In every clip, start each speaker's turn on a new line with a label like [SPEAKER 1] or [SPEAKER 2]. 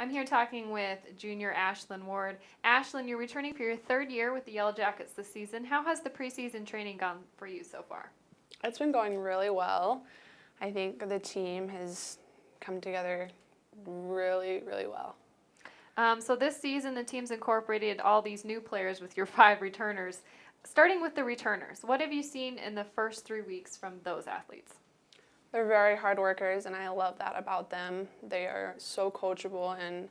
[SPEAKER 1] I'm here talking with junior Ashlynn Ward. Ashlynn, you're returning for your third year with the Yellow Jackets this season. How has the preseason training gone for you so far?
[SPEAKER 2] It's been going really well. I think the team has come together really well.
[SPEAKER 1] So this season, the team's incorporated all these new players with your 5 returners. Starting with the returners, what have you seen in the first 3 weeks from those athletes?
[SPEAKER 2] They're very hard workers, and I love that about them. They are so coachable, and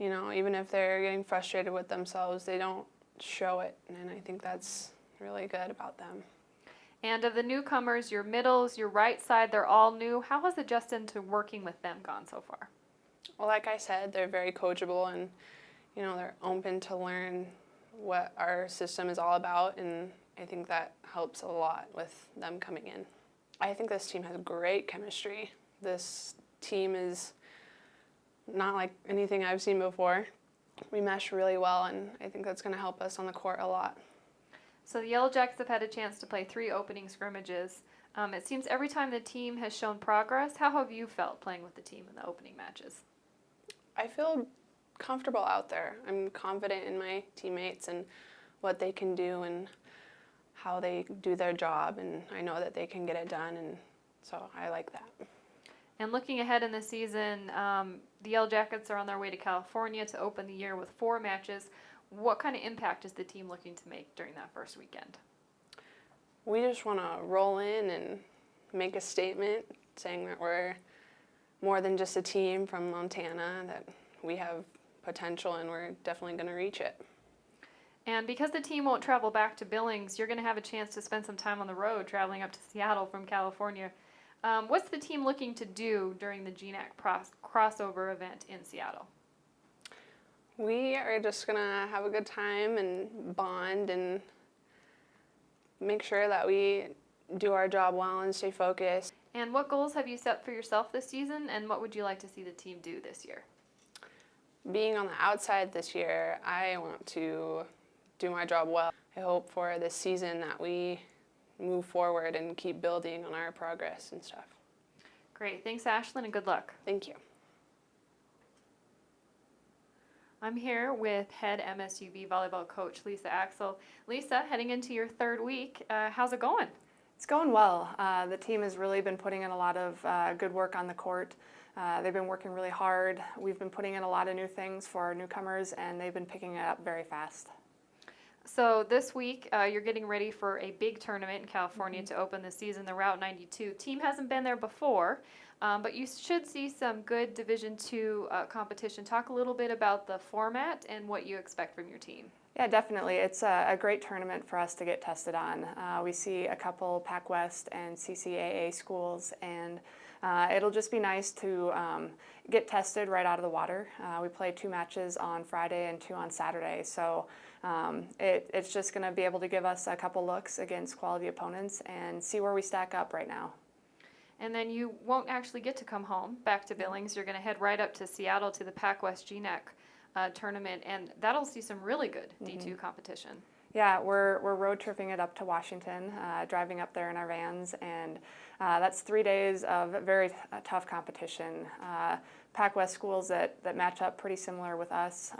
[SPEAKER 2] even if they're getting frustrated with themselves, they don't show it, and I think that's really good about them.
[SPEAKER 1] And of the newcomers, your middles, your right side, they're all new. How has adjusting to working with them gone so far?
[SPEAKER 2] Well, like I said, they're very coachable, and they're open to learn what our system is all about, and I think that helps a lot with them coming in. I think this team has great chemistry. This team is not like anything I've seen before. We mesh really well, and I think that's going to help us on the court a lot.
[SPEAKER 1] So the Yellow Jackets have had a chance to play 3 opening scrimmages. It seems every time the team has shown progress. How have you felt playing with the team in the opening matches?
[SPEAKER 2] I feel comfortable out there. I'm confident in my teammates and what they can do and how they do their job, and I know that they can get it done, and so I like that.
[SPEAKER 1] And looking ahead in the season, the Yellow Jackets are on their way to California to open the year with 4 matches. What kind of impact is the team looking to make during that first weekend?
[SPEAKER 2] We just want to roll in and make a statement saying that we're more than just a team from Montana, that we have potential and we're definitely going to reach it.
[SPEAKER 1] And because the team won't travel back to Billings, you're going to have a chance to spend some time on the road traveling up to Seattle from California. What's the team looking to do during the GNAC crossover event in Seattle?
[SPEAKER 2] We are just going to have a good time and bond and make sure that we do our job well and stay focused.
[SPEAKER 1] And what goals have you set for yourself this season, and what would you like to see the team do this year?
[SPEAKER 2] Being on the outside this year, I want to do my job well. I hope for this season that we move forward and keep building on our progress and stuff.
[SPEAKER 1] Great. Thanks, Ashlynn, and good luck.
[SPEAKER 2] Thank you.
[SPEAKER 1] I'm here with head MSUB Volleyball coach Lisa Axel. Lisa, heading into your 3rd week, how's it going?
[SPEAKER 3] It's going well. The team has really been putting in a lot of good work on the court. They've been working really hard. We've been putting in a lot of new things for our newcomers, and they've been picking it up very fast.
[SPEAKER 1] So this week, you're getting ready for a big tournament in California to open the season, the Route 92. Team hasn't been there before, but you should see some good Division II competition. Talk a little bit about the format and what you expect from your team.
[SPEAKER 3] Yeah, definitely. It's a great tournament for us to get tested on. We see a couple Pac West and CCAA schools, and it'll just be nice to get tested right out of the water. We play 2 matches on Friday and 2 on Saturday, so it's just going to be able to give us a couple looks against quality opponents and see where we stack up right now.
[SPEAKER 1] And then you won't actually get to come home back to Billings. You're going to head right up to Seattle to the Pac West GNAC tournament, and that'll see some really good D2 competition.
[SPEAKER 3] Yeah, we're road tripping it up to Washington, driving up there in our vans, and that's 3 days of very tough competition. Pac West schools that match up pretty similar with us.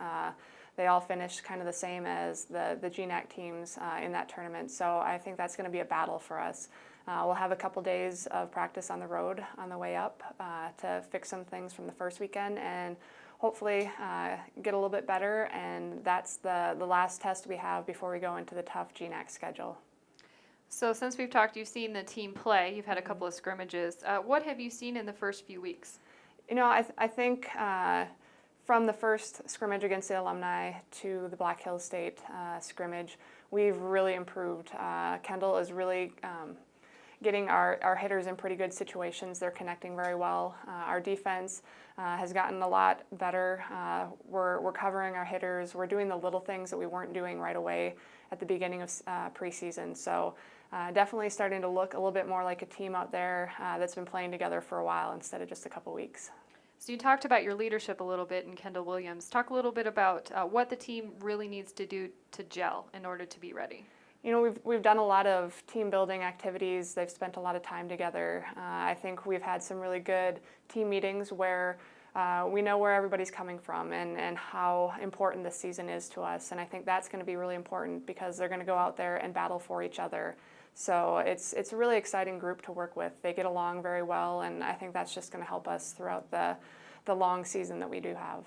[SPEAKER 3] They all finished kind of the same as the GNAC teams in that tournament, so I think that's going to be a battle for us. We'll have a couple days of practice on the road on the way up to fix some things from the first weekend and hopefully get a little bit better, and that's the last test we have before we go into the tough GNAC schedule.
[SPEAKER 1] So since we've talked, you've seen the team play. You've had a couple of scrimmages. What have you seen in the first few weeks?
[SPEAKER 3] I think from the first scrimmage against the alumni to the Black Hills State scrimmage, we've really improved. Kendall is really getting our hitters in pretty good situations. They're connecting very well. Our defense has gotten a lot better. We're covering our hitters. We're doing the little things that we weren't doing right away at the beginning of preseason. So definitely starting to look a little bit more like a team out there that's been playing together for a while instead of just a couple weeks.
[SPEAKER 1] So you talked about your leadership a little bit in Kendall Williams. Talk a little bit about what the team really needs to do to gel in order to be ready.
[SPEAKER 3] We've done a lot of team building activities. They've spent a lot of time together. I think we've had some really good team meetings where we know where everybody's coming from and how important this season is to us. And I think that's going to be really important because they're going to go out there and battle for each other. So it's a really exciting group to work with. They get along very well, and I think that's just going to help us throughout the long season that we do have.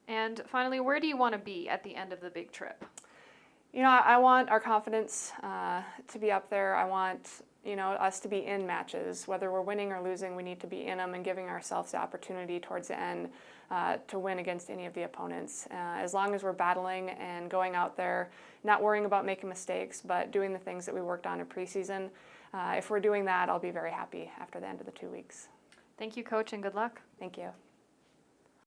[SPEAKER 1] And finally, where do you want to be at the end of the big trip?
[SPEAKER 3] You know, I want our confidence to be up there. I want, you know, us to be in matches. Whether we're winning or losing, we need to be in them and giving ourselves the opportunity towards the end to win against any of the opponents. As long as we're battling and going out there, not worrying about making mistakes, but doing the things that we worked on in preseason, if we're doing that, I'll be very happy after the end of the 2 weeks.
[SPEAKER 1] Thank you, Coach, and good luck.
[SPEAKER 3] Thank you.